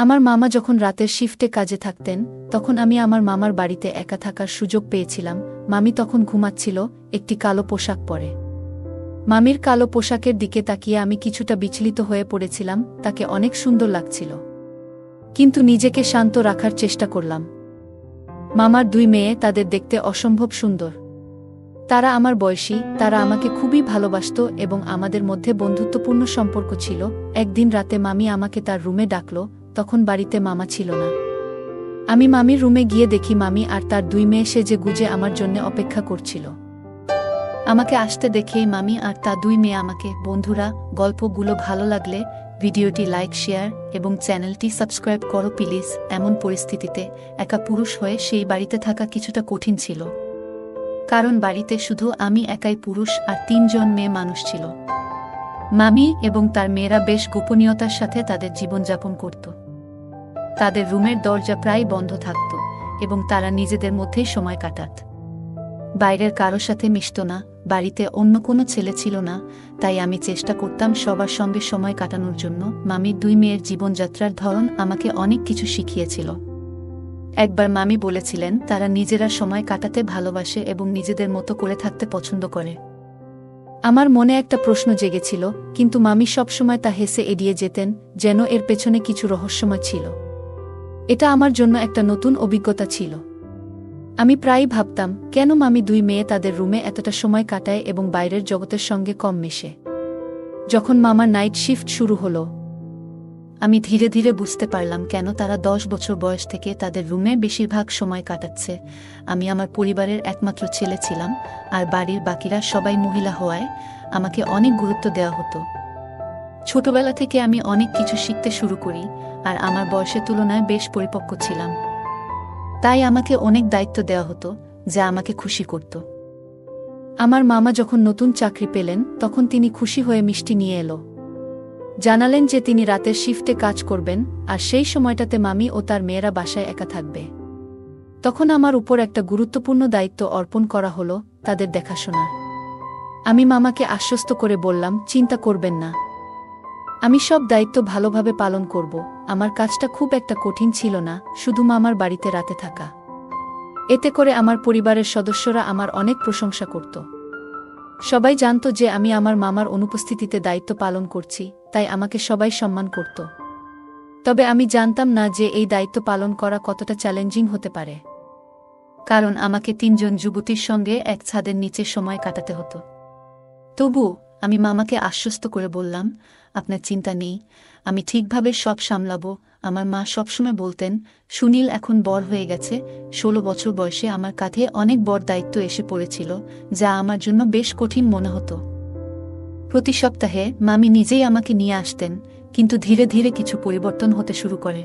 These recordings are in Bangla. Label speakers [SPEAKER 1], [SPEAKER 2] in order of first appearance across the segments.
[SPEAKER 1] আমার মামা যখন রাতের শিফটে কাজে থাকতেন তখন আমি আমার মামার বাড়িতে একা থাকার সুযোগ পেয়েছিলাম। মামি তখন ঘুমাচ্ছিল, একটি কালো পোশাক পরে। মামির কালো পোশাকের দিকে তাকিয়ে আমি কিছুটা বিচলিত হয়ে পড়েছিলাম। তাকে অনেক সুন্দর লাগছিল, কিন্তু নিজেকে শান্ত রাখার চেষ্টা করলাম। মামার দুই মেয়ে, তাদের দেখতে অসম্ভব সুন্দর। তারা আমার বয়সী, তারা আমাকে খুবই ভালোবাসত এবং আমাদের মধ্যে বন্ধুত্বপূর্ণ সম্পর্ক ছিল। একদিন রাতে মামি আমাকে তার রুমে ডাকল, তখন বাড়িতে মামা ছিল না। আমি মামির রুমে গিয়ে দেখি মামি আর তার দুই মেয়ে সেজে গুজে আমার জন্য অপেক্ষা করছিল। আমাকে আসতে দেখেই মামি আর তার দুই মেয়ে আমাকে, বন্ধুরা, গল্পগুলো ভালো লাগলে ভিডিওটি লাইক, শেয়ার এবং চ্যানেলটি সাবস্ক্রাইব করো প্লিজ। এমন পরিস্থিতিতে একা পুরুষ হয়ে সেই বাড়িতে থাকা কিছুটা কঠিন ছিল, কারণ বাড়িতে শুধু আমি একাই পুরুষ আর 3 জন মেয়ে মানুষ ছিল। মামি এবং তার মেয়েরা বেশ গোপনীয়তার সাথে তাদের জীবনযাপন করত। তাদের রুমের দরজা প্রায় বন্ধ থাকত এবং তারা নিজেদের মধ্যেই সময় কাটাত। বাইরের কারো সাথে মিশত না। বাড়িতে অন্য কোনো ছেলে ছিল না, তাই আমি চেষ্টা করতাম সবার সঙ্গে সময় কাটানোর জন্য। মামির দুই মেয়ের জীবনযাত্রার ধরন আমাকে অনেক কিছু শিখিয়েছিল। একবার মামি বলেছিলেন তারা নিজেরা সময় কাটাতে ভালোবাসে এবং নিজেদের মতো করে থাকতে পছন্দ করে। আমার মনে একটা প্রশ্ন জেগেছিল, কিন্তু মামি সবসময় তা হেসে এড়িয়ে যেতেন, যেন এর পেছনে কিছু রহস্যময় ছিল। এটা আমার জন্য একটা নতুন অভিজ্ঞতা ছিল। আমি প্রায়ই ভাবতাম, কেন মামি দুই মেয়ে তাদের রুমে এতটা সময় কাটায় এবং বাইরের জগতের সঙ্গে কম মেশে। যখন মামার নাইট শিফট শুরু হলো, আমি ধীরে ধীরে বুঝতে পারলাম কেন তারা 10 বছর বয়স থেকে তাদের রুমে বেশিরভাগ সময় কাটাচ্ছে। আমি আমার পরিবারের একমাত্র ছেলে ছিলাম, আর বাড়ির বাকিরা সবাই মহিলা হওয়ায় আমাকে অনেক গুরুত্ব দেওয়া হতো। ছোটবেলা থেকে আমি অনেক কিছু শিখতে শুরু করি, আর আমার বয়সের তুলনায় বেশ পরিপক্ক ছিলাম। তাই আমাকে অনেক দায়িত্ব দেওয়া হতো, যা আমাকে খুশি করত। আমার মামা যখন নতুন চাকরি পেলেন তখন তিনি খুশি হয়ে মিষ্টি নিয়ে এলো। জানালেন যে তিনি রাতের শিফটে কাজ করবেন, আর সেই সময়টাতে মামি ও তার মেয়েরা বাসায় একা থাকবে। তখন আমার উপর একটা গুরুত্বপূর্ণ দায়িত্ব অর্পণ করা হলো, তাদের দেখাশোনা। আমি মামাকে আশ্বস্ত করে বললাম, চিন্তা করবেন না, আমি সব দায়িত্ব ভালোভাবে পালন করব। আমার কাজটা খুব একটা কঠিন ছিল না, শুধু মামার বাড়িতে রাতে থাকা। এতে করে আমার পরিবারের সদস্যরা আমার অনেক প্রশংসা করত। সবাই জানত যে আমি আমার মামার অনুপস্থিতিতে দায়িত্ব পালন করছি, তাই আমাকে সবাই সম্মান করত। তবে আমি জানতাম না যে এই দায়িত্ব পালন করা কতটা চ্যালেঞ্জিং হতে পারে, কারণ আমাকে 3 জন যুবতীর সঙ্গে এক ছাদের নিচে সময় কাটাতে হতো। তবু আমি মামাকে আশ্বস্ত করে বললাম, আপনার চিন্তা নেই, আমি ঠিকভাবে সব সামলাবো। আমার মা সবসময় বলতেন, সুনীল এখন বড় হয়ে গেছে। 16 বছর বয়সে আমার কাঁধে অনেক বড় দায়িত্ব এসে পড়েছিল, যা আমার জন্য বেশ কঠিন মনে হতো। প্রতি সপ্তাহে মামি নিজেই আমাকে নিয়ে আসতেন, কিন্তু ধীরে ধীরে কিছু পরিবর্তন হতে শুরু করে।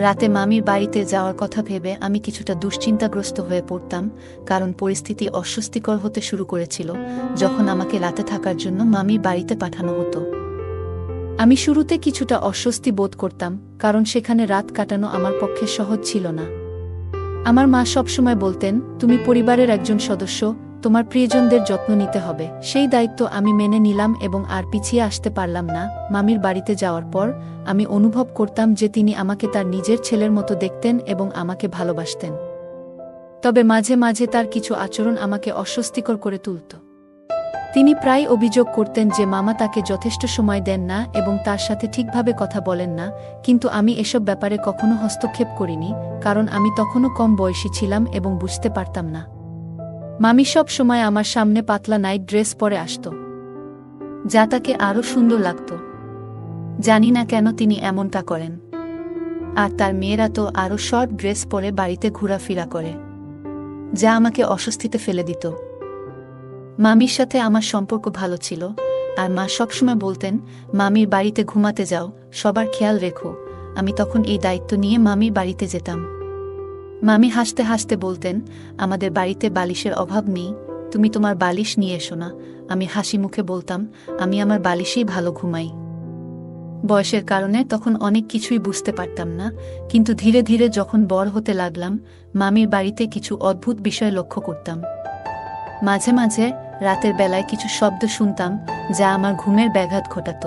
[SPEAKER 1] রাতে মামির বাড়িতে যাওয়ার কথা ভেবে আমি কিছুটা দুশ্চিন্তাগ্রস্ত হয়ে পড়তাম, কারণ পরিস্থিতি অস্বস্তিকর হতে শুরু করেছিল যখন আমাকে রাতে থাকার জন্য মামির বাড়িতে পাঠানো হতো। আমি শুরুতে কিছুটা অস্বস্তি বোধ করতাম, কারণ সেখানে রাত কাটানো আমার পক্ষে সহজ ছিল না। আমার মা সবসময় বলতেন, তুমি পরিবারের একজন সদস্য, তোমার প্রিয়জনদের যত্ন নিতে হবে। সেই দায়িত্ব আমি মেনে নিলাম এবং আর পিছিয়ে আসতে পারলাম না। মামির বাড়িতে যাওয়ার পর আমি অনুভব করতাম যে তিনি আমাকে তার নিজের ছেলের মতো দেখতেন এবং আমাকে ভালোবাসতেন। তবে মাঝে মাঝে তার কিছু আচরণ আমাকে অস্বস্তিকর করে তুলত। তিনি প্রায় অভিযোগ করতেন যে মামা তাকে যথেষ্ট সময় দেন না এবং তার সাথে ঠিকভাবে কথা বলেন না, কিন্তু আমি এসব ব্যাপারে কখনো হস্তক্ষেপ করিনি, কারণ আমি তখনও কম বয়সী ছিলাম এবং বুঝতে পারতাম না। মামি সব সময় আমার সামনে পাতলা নাইট ড্রেস পরে আসত, যা তাকে আরও সুন্দর লাগত। জানি না কেন তিনি এমনটা করেন। আর তার মেয়েরা তো আরও শর্ট ড্রেস পরে বাড়িতে ঘোরাফেরা করে, যা আমাকে অস্বস্তিতে ফেলে দিত। মামির সাথে আমার সম্পর্ক ভালো ছিল, আর মা সবসময় বলতেন, মামির বাড়িতে ঘুমাতে যাও, সবার খেয়াল রেখো। আমি তখন এই দায়িত্ব নিয়ে মামির বাড়িতে যেতাম। মামি হাসতে হাসতে বলতেন, আমাদের বাড়িতে বালিশের অভাব নেই, তুমি তোমার বালিশ নিয়ে এসো না। আমি হাসি মুখে বলতাম, আমি আমার বালিশেই ভালো ঘুমাই। বয়সের কারণে তখন অনেক কিছুই বুঝতে পারতাম না, কিন্তু ধীরে ধীরে যখন বড় হতে লাগলাম, মামির বাড়িতে কিছু অদ্ভুত বিষয় লক্ষ্য করতাম। মাঝে মাঝে রাতের বেলায় কিছু শব্দ শুনতাম, যা আমার ঘুমের ব্যাঘাত ঘটাত।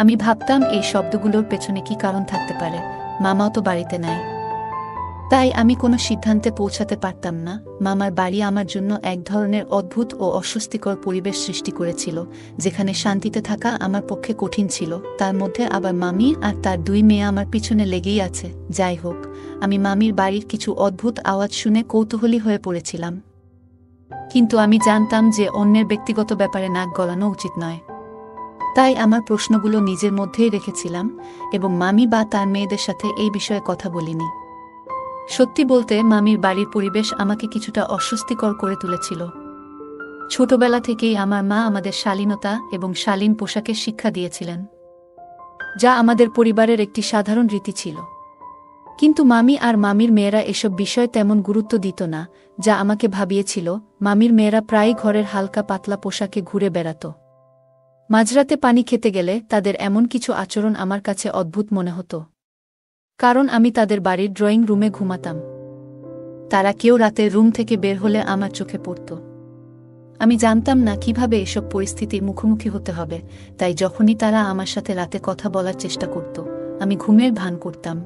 [SPEAKER 1] আমি ভাবতাম এই শব্দগুলোর পেছনে কি কারণ থাকতে পারে, মামাও তো বাড়িতে নাই। তাই আমি কোনো সিদ্ধান্তে পৌঁছাতে পারতাম না। মামার বাড়ি আমার জন্য এক ধরনের অদ্ভুত ও অস্বস্তিকর পরিবেশ সৃষ্টি করেছিল, যেখানে শান্তিতে থাকা আমার পক্ষে কঠিন ছিল। তার মধ্যে আবার মামি আর তার 2 মেয়ে আমার পিছনে লেগেই আছে। যাই হোক, আমি মামির বাড়ির কিছু অদ্ভুত আওয়াজ শুনে কৌতূহলী হয়ে পড়েছিলাম, কিন্তু আমি জানতাম যে অন্যের ব্যক্তিগত ব্যাপারে নাক গলানো উচিত নয়। তাই আমার প্রশ্নগুলো নিজের মধ্যেই রেখেছিলাম এবং মামি বা তার মেয়েদের সাথে এই বিষয়ে কথা বলিনি। সত্যি বলতে, মামির বাড়ির পরিবেশ আমাকে কিছুটা অস্বস্তিকর করে তুলেছিল। ছোটবেলা থেকেই আমার মা আমাদের শালীনতা এবং শালীন পোশাকের শিক্ষা দিয়েছিলেন, যা আমাদের পরিবারের একটি সাধারণ রীতি ছিল। কিন্তু মামি আর মামির মেয়েরা এসব বিষয়ে তেমন গুরুত্ব দিত না, যা আমাকে ভাবিয়েছিল। মামির মেয়েরা প্রায়ই ঘরের হালকা পাতলা পোশাকে ঘুরে বেড়াত। মাঝরাতে পানি খেতে গেলে তাদের এমন কিছু আচরণ আমার কাছে অদ্ভুত মনে হতো, কারণ আমি তাদের বাড়ির ড্রয়িং রুমে ঘুমাতাম। তারা কেউ রাতে রুম থেকে বের হলে আমার চোখে পড়ত। আমি জানতাম না কিভাবে এসব পরিস্থিতির মুখোমুখি হতে হবে, তাই যখনই তারা আমার সাথে রাতে কথা বলার চেষ্টা করত, আমি ঘুমের ভান করতাম।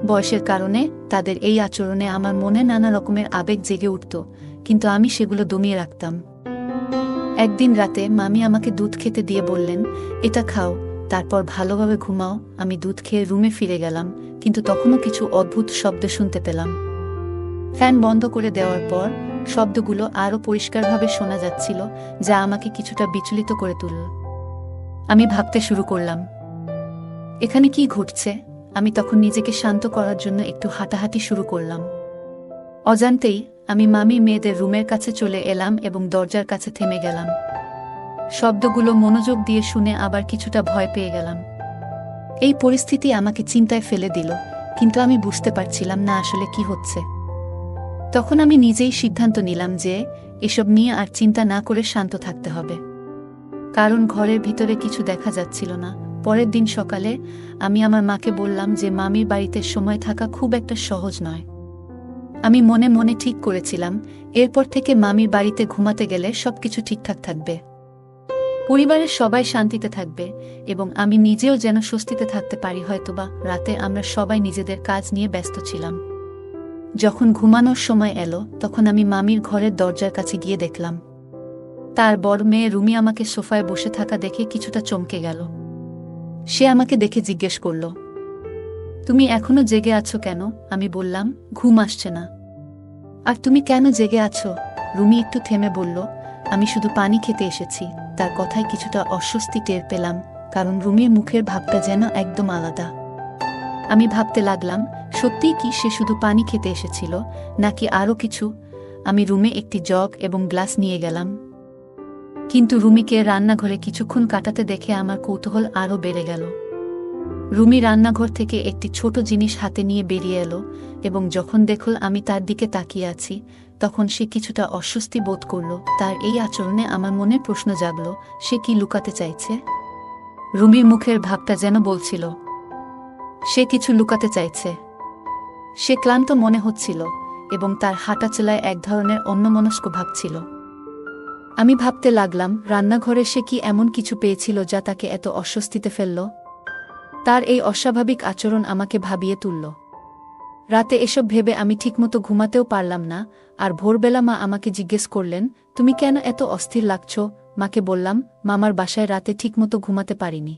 [SPEAKER 1] বয়সের কারণে তাদের এই আচরণে আমার মনে নানা রকমের আবেগ জেগে উঠত, কিন্তু আমি সেগুলো দমিয়ে রাখতাম। একদিন রাতে মামি আমাকে দুধ খেতে দিয়ে বললেন, এটা খাও, তারপর ভালোভাবে ঘুমাও। আমি দুধ খেয়ে রুমে ফিরে গেলাম, কিন্তু তখনও কিছু অদ্ভুত শব্দ শুনতে পেলাম। ফ্যান বন্ধ করে দেওয়ার পর শব্দগুলো আরও পরিষ্কারভাবে শোনা যাচ্ছিল, যা আমাকে কিছুটা বিচলিত করে তুলল। আমি ভাবতে শুরু করলাম, এখানে কি ঘটছে? আমি তখন নিজেকে শান্ত করার জন্য একটু হাঁটাহাঁটি শুরু করলাম। অজান্তেই আমি মামির মেয়েদের রুমের কাছে চলে এলাম এবং দরজার কাছে থেমে গেলাম। শব্দগুলো মনোযোগ দিয়ে শুনে আবার কিছুটা ভয় পেয়ে গেলাম। এই পরিস্থিতি আমাকে চিন্তায় ফেলে দিল, কিন্তু আমি বুঝতে পারছিলাম না আসলে কি হচ্ছে। তখন আমি নিজেই সিদ্ধান্ত নিলাম যে এসব নিয়ে আর চিন্তা না করে শান্ত থাকতে হবে, কারণ ঘরের ভিতরে কিছু দেখা যাচ্ছিল না। পরের দিন সকালে আমি আমার মাকে বললাম যে মামির বাড়িতে সময় থাকা খুব একটা সহজ নয়। আমি মনে মনে ঠিক করেছিলাম, এরপর থেকে মামির বাড়িতে ঘুমাতে গেলে সবকিছু ঠিকঠাক থাকবে, পরিবারের সবাই শান্তিতে থাকবে এবং আমি নিজেও যেন স্বস্তিতে থাকতে পারি। হয়তোবা রাতে আমরা সবাই নিজেদের কাজ নিয়ে ব্যস্ত ছিলাম। যখন ঘুমানোর সময় এলো, তখন আমি মামির ঘরের দরজার কাছে গিয়ে দেখলাম তার বড় মেয়ে রুমি আমাকে সোফায় বসে থাকা দেখে কিছুটা চমকে গেল। সে আমাকে দেখে জিজ্ঞেস করল, তুমি এখনো জেগে আছো কেন? আমি বললাম, ঘুম আসছে না। আর তুমি কেন জেগে আছো? রুমি একটু থেমে বলল, আমি শুধু পানি খেতে এসেছি। তার কথায় কিছুটা অস্বস্তি টের পেলাম, কারণ রুমির মুখের ভাবটা যেন একদম আলাদা। আমি ভাবতে লাগলাম, সত্যিই কি সে শুধু পানি খেতে এসেছিল, নাকি আরও কিছু? আমি রুমে একটি জগ এবং গ্লাস নিয়ে গেলাম, কিন্তু রুমিকে রান্নাঘরে কিছুক্ষণ কাটাতে দেখে আমার কৌতূহল আরও বেড়ে গেল। রুমি রান্নাঘর থেকে একটি ছোট জিনিস হাতে নিয়ে বেরিয়ে এলো এবং যখন দেখল আমি তার দিকে তাকিয়ে আছি, তখন সে কিছুটা অস্বস্তি বোধ করল। তার এই আচরণে আমার মনে প্রশ্ন জাগল, সে কি লুকাতে চাইছে? রুমির মুখের ভাবটা যেন বলছিল সে কিছু লুকাতে চাইছে। সে ক্লান্ত মনে হচ্ছিল এবং তার হাঁটাচলায় এক ধরনের অন্যমনস্ক ভাব ছিল। আমি ভাবতে লাগলাম, রান্নাঘরে সে কি এমন কিছু পেয়েছিল যা তাকে এত অস্বস্তিতে ফেলল? তার এই অস্বাভাবিক আচরণ আমাকে ভাবিয়ে তুলল। রাতে এসব ভেবে আমি ঠিকমতো ঘুমাতেও পারলাম না। আর ভোরবেলা মা আমাকে জিজ্ঞেস করলেন, তুমি কেন এত অস্থির লাগছ? মাকে বললাম, মামার বাসায় রাতে ঠিকমতো ঘুমাতে পারিনি।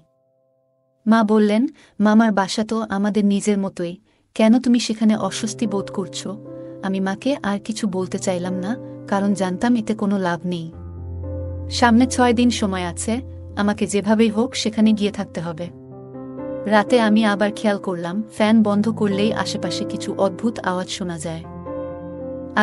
[SPEAKER 1] মা বললেন, মামার বাসা তো আমাদের নিজের মতোই, কেন তুমি সেখানে অস্বস্তি বোধ করছো? আমি মাকে আর কিছু বলতে চাইলাম না, কারণ জানতাম এতে কোনো লাভ নেই। সামনে 6 দিন সময় আছে, আমাকে যেভাবেই হোক সেখানে গিয়ে থাকতে হবে। রাতে আমি আবার খেয়াল করলাম, ফ্যান বন্ধ করলেই আশেপাশে কিছু অদ্ভুত আওয়াজ শোনা যায়।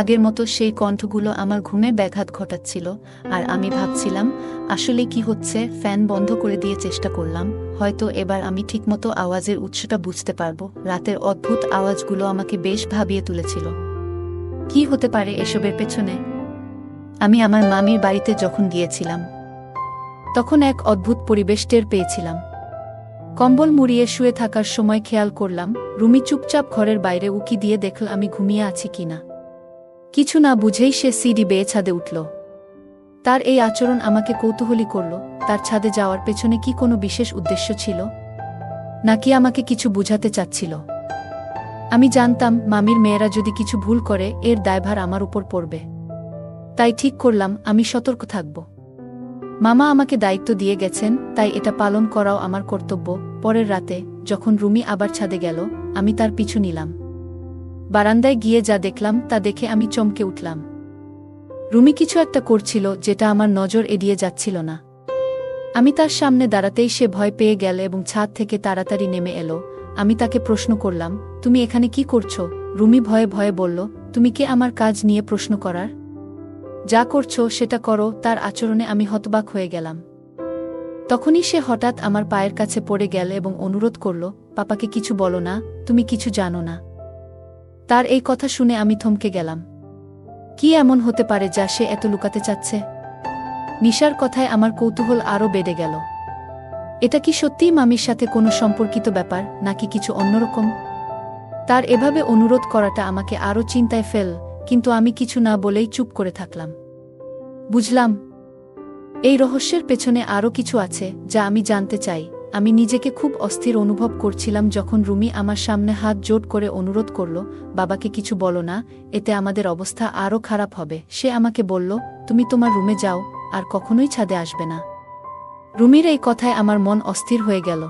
[SPEAKER 1] আগের মতো সেই কণ্ঠগুলো আমার ঘুমে ব্যাঘাত ঘটাচ্ছিল, আর আমি ভাবছিলাম আসলে কি হচ্ছে। ফ্যান বন্ধ করে দিয়ে চেষ্টা করলাম, হয়তো এবার আমি ঠিকমতো আওয়াজের উৎসটা বুঝতে পারব। রাতের অদ্ভুত আওয়াজগুলো আমাকে বেশ ভাবিয়ে তুলেছিল। কি হতে পারে এসবের পেছনে? আমি আমার মামির বাড়িতে যখন গিয়েছিলাম, তখন এক অদ্ভুত পরিবেশ টের পেয়েছিলাম। কম্বল মুড়িয়ে শুয়ে থাকার সময় খেয়াল করলাম রুমি চুপচাপ ঘরের বাইরে উকি দিয়ে দেখল আমি ঘুমিয়ে আছি কিনা। কিছু না বুঝেই সে সিঁড়ি বেয়ে ছাদে উঠল। তার এই আচরণ আমাকে কৌতূহলী করল। তার ছাদে যাওয়ার পেছনে কি কোনো বিশেষ উদ্দেশ্য ছিল, নাকি আমাকে কিছু বুঝাতে চাচ্ছিল? আমি জানতাম মামির মেয়েরা যদি কিছু ভুল করে এর দায়ভার আমার উপর পড়বে। তাই ঠিক করলাম আমি সতর্ক থাকব। মামা আমাকে দায়িত্ব দিয়ে গেছেন, তাই এটা পালন করাও আমার কর্তব্য। পরের রাতে যখন রুমি আবার ছাদে গেল, আমি তার পিছু নিলাম। বারান্দায় গিয়ে যা দেখলাম তা দেখে আমি চমকে উঠলাম। রুমি কিছু একটা করছিল যেটা আমার নজর এড়িয়ে যাচ্ছিল না। আমি তার সামনে দাঁড়াতেই সে ভয় পেয়ে গেল এবং ছাদ থেকে তাড়াতাড়ি নেমে এলো। আমি তাকে প্রশ্ন করলাম, তুমি এখানে কি করছো? রুমি ভয়ে ভয়ে বলল, তুমি কে আমার কাজ নিয়ে প্রশ্ন করার? যা করছো সেটা করো। তার আচরণে আমি হতবাক হয়ে গেলাম। তখনই সে হঠাৎ আমার পায়ের কাছে পড়ে গেল এবং অনুরোধ করল, পাপাকে কিছু বলো না, তুমি কিছু জানো না। তার এই কথা শুনে আমি থমকে গেলাম। কি এমন হতে পারে যা সে এত লুকাতে চাচ্ছে? নিশার কথায় আমার কৌতূহল আরও বেড়ে গেল। এটা কি সত্যিই মামির সাথে কোনো সম্পর্কিত ব্যাপার, নাকি কিছু অন্যরকম? তার এভাবে অনুরোধ করাটা আমাকে আরও চিন্তায় ফেল, কিন্তু আমি কিছু না বলেই চুপ করে থাকলাম। বুঝলাম, এই রহস্যের পেছনে আরও কিছু আছে যা আমি জানতে চাই। আমি নিজেকে খুব অস্থির অনুভব করছিলাম যখন রুমি আমার সামনে হাত জোড় করে অনুরোধ করল, বাবাকে কিছু বলো না, এতে আমাদের অবস্থা আরও খারাপ হবে। সে আমাকে বলল, তুমি তোমার রুমে যাও, আর কখনোই ছাদে আসবে না। রুমির এই কথায় আমার মন অস্থির হয়ে গেল,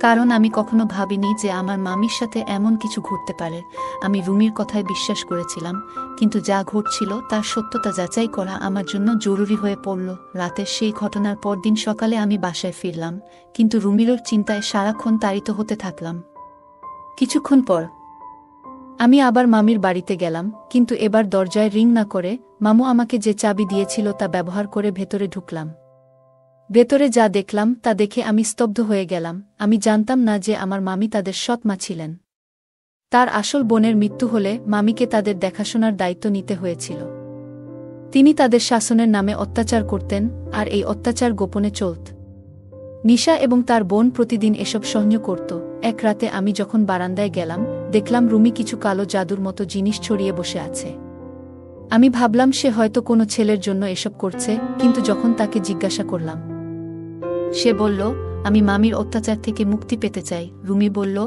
[SPEAKER 1] কারণ আমি কখনো ভাবিনি যে আমার মামির সাথে এমন কিছু ঘটতে পারে। আমি রুমির কথায় বিশ্বাস করেছিলাম, কিন্তু যা ঘটছিল তার সত্যতা যাচাই করা আমার জন্য জরুরি হয়ে পড়ল। রাতের সেই ঘটনার পরদিন সকালে আমি বাসায় ফিরলাম, কিন্তু রুমির চিন্তায় সারাক্ষণ তাড়িত হতে থাকলাম। কিছুক্ষণ পর আমি আবার মামির বাড়িতে গেলাম, কিন্তু এবার দরজায় রিং না করে মামু আমাকে যে চাবি দিয়েছিল তা ব্যবহার করে ভেতরে ঢুকলাম। ভেতরে যা দেখলাম তা দেখে আমি স্তব্ধ হয়ে গেলাম। আমি জানতাম না যে আমার মামি তাদের সৎ মা ছিলেন। তার আসল বোনের মৃত্যু হলে মামিকে তাদের দেখাশোনার দায়িত্ব নিতে হয়েছিল। তিনি তাদের শাসনের নামে অত্যাচার করতেন, আর এই অত্যাচার গোপনে চলত। নিশা এবং তার বোন প্রতিদিন এসব সহ্য করত। এক রাতে আমি যখন বারান্দায় গেলাম, দেখলাম রুমি কিছু কালো জাদুর মতো জিনিস ছড়িয়ে বসে আছে। আমি ভাবলাম সে হয়তো কোনো ছেলের জন্য এসব করছে, কিন্তু যখন তাকে জিজ্ঞাসা করলাম, সে বলল, আমি মামির অত্যাচার থেকে মুক্তি পেতে চাই। রুমি বলল,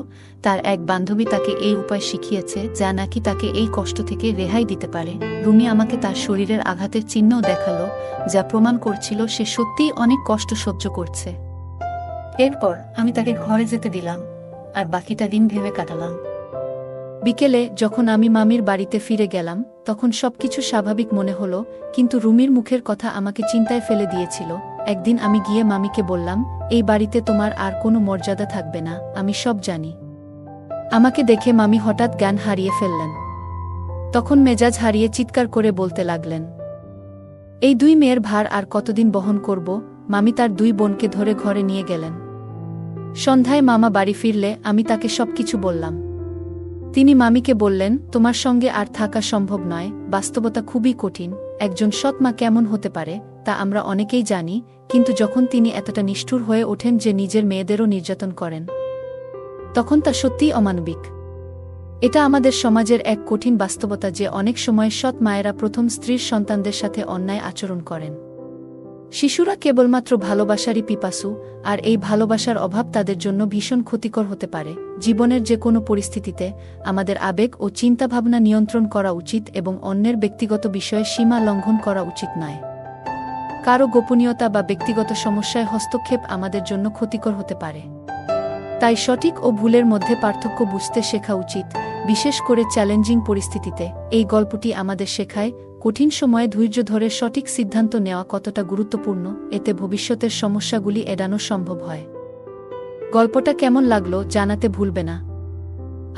[SPEAKER 1] তার এক বান্ধবী তাকে এই উপায় শিখিয়েছে যা নাকি তাকে এই কষ্ট থেকে রেহাই দিতে পারে। রুমি আমাকে তার শরীরের আঘাতের চিহ্নও দেখালো, যা প্রমাণ করছিল সে সত্যিই অনেক কষ্ট সহ্য করছে। এরপর আমি তাকে ঘরে যেতে দিলাম, আর বাকিটা দিন ভেবে কাটালাম। বিকেলে যখন আমি মামির বাড়িতে ফিরে গেলাম, তখন সবকিছু স্বাভাবিক মনে হলো, কিন্তু রুমির মুখের কথা আমাকে চিন্তায় ফেলে দিয়েছিল। একদিন আমি গিয়ে মামিকে বললাম, এই বাড়িতে তোমার আর কোনো মর্যাদা থাকবে না, আমি সব জানি। আমাকে দেখে মামি হঠাৎ জ্ঞান হারিয়ে ফেললেন। তখন মেজাজ হারিয়ে চিৎকার করে বলতে লাগলেন, এই দুই মেয়ের ভার আর কতদিন বহন করব? মামি তার দুই বোনকে ধরে ঘরে নিয়ে গেলেন। সন্ধ্যায় মামা বাড়ি ফিরলে আমি তাকে সবকিছু বললাম। তিনি মামিকে বললেন, তোমার সঙ্গে আর থাকা সম্ভব নয়, বাস্তবতা খুবই কঠিন। একজন সৎ মা কেমন হতে পারে তা আমরা অনেকেই জানি, কিন্তু যখন তিনি এতটা নিষ্ঠুর হয়ে ওঠেন যে নিজের মেয়েদেরও নির্যাতন করেন, তখন তা সত্যিই অমানবিক। এটা আমাদের সমাজের এক কঠিন বাস্তবতা যে অনেক সময় সৎ মায়েরা প্রথম স্ত্রীর সন্তানদের সাথে অন্যায় আচরণ করেন। শিশুরা কেবলমাত্র ভালোবাসারই পিপাসু, আর এই ভালোবাসার অভাব তাদের জন্য ভীষণ ক্ষতিকর হতে পারে। জীবনের যে কোনো পরিস্থিতিতে আমাদের আবেগ ও চিন্তাভাবনা নিয়ন্ত্রণ করা উচিত এবং অন্যের ব্যক্তিগত বিষয়ে সীমা লঙ্ঘন করা উচিত নয়। কারো গোপনীয়তা বা ব্যক্তিগত সমস্যায় হস্তক্ষেপ আমাদের জন্য ক্ষতিকর হতে পারে। তাই সঠিক ও ভুলের মধ্যে পার্থক্য বুঝতে শেখা উচিত, বিশেষ করে চ্যালেঞ্জিং পরিস্থিতিতে। এই গল্পটি আমাদের শেখায়, কঠিন সময়ে ধৈর্য ধরে সঠিক সিদ্ধান্ত নেওয়া কতটা গুরুত্বপূর্ণ, এতে ভবিষ্যতের সমস্যাগুলি এড়ানো সম্ভব হয়। গল্পটা কেমন লাগলো জানাতে ভুলবে না।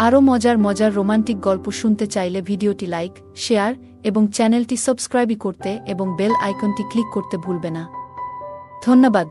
[SPEAKER 1] আরও মজার মজার রোমান্টিক গল্প শুনতে চাইলে ভিডিওটি লাইক, শেয়ার এবং চ্যানেলটি সাবস্ক্রাইব করতে এবং বেল আইকনটি ক্লিক করতে ভুলবে না। ধন্যবাদ।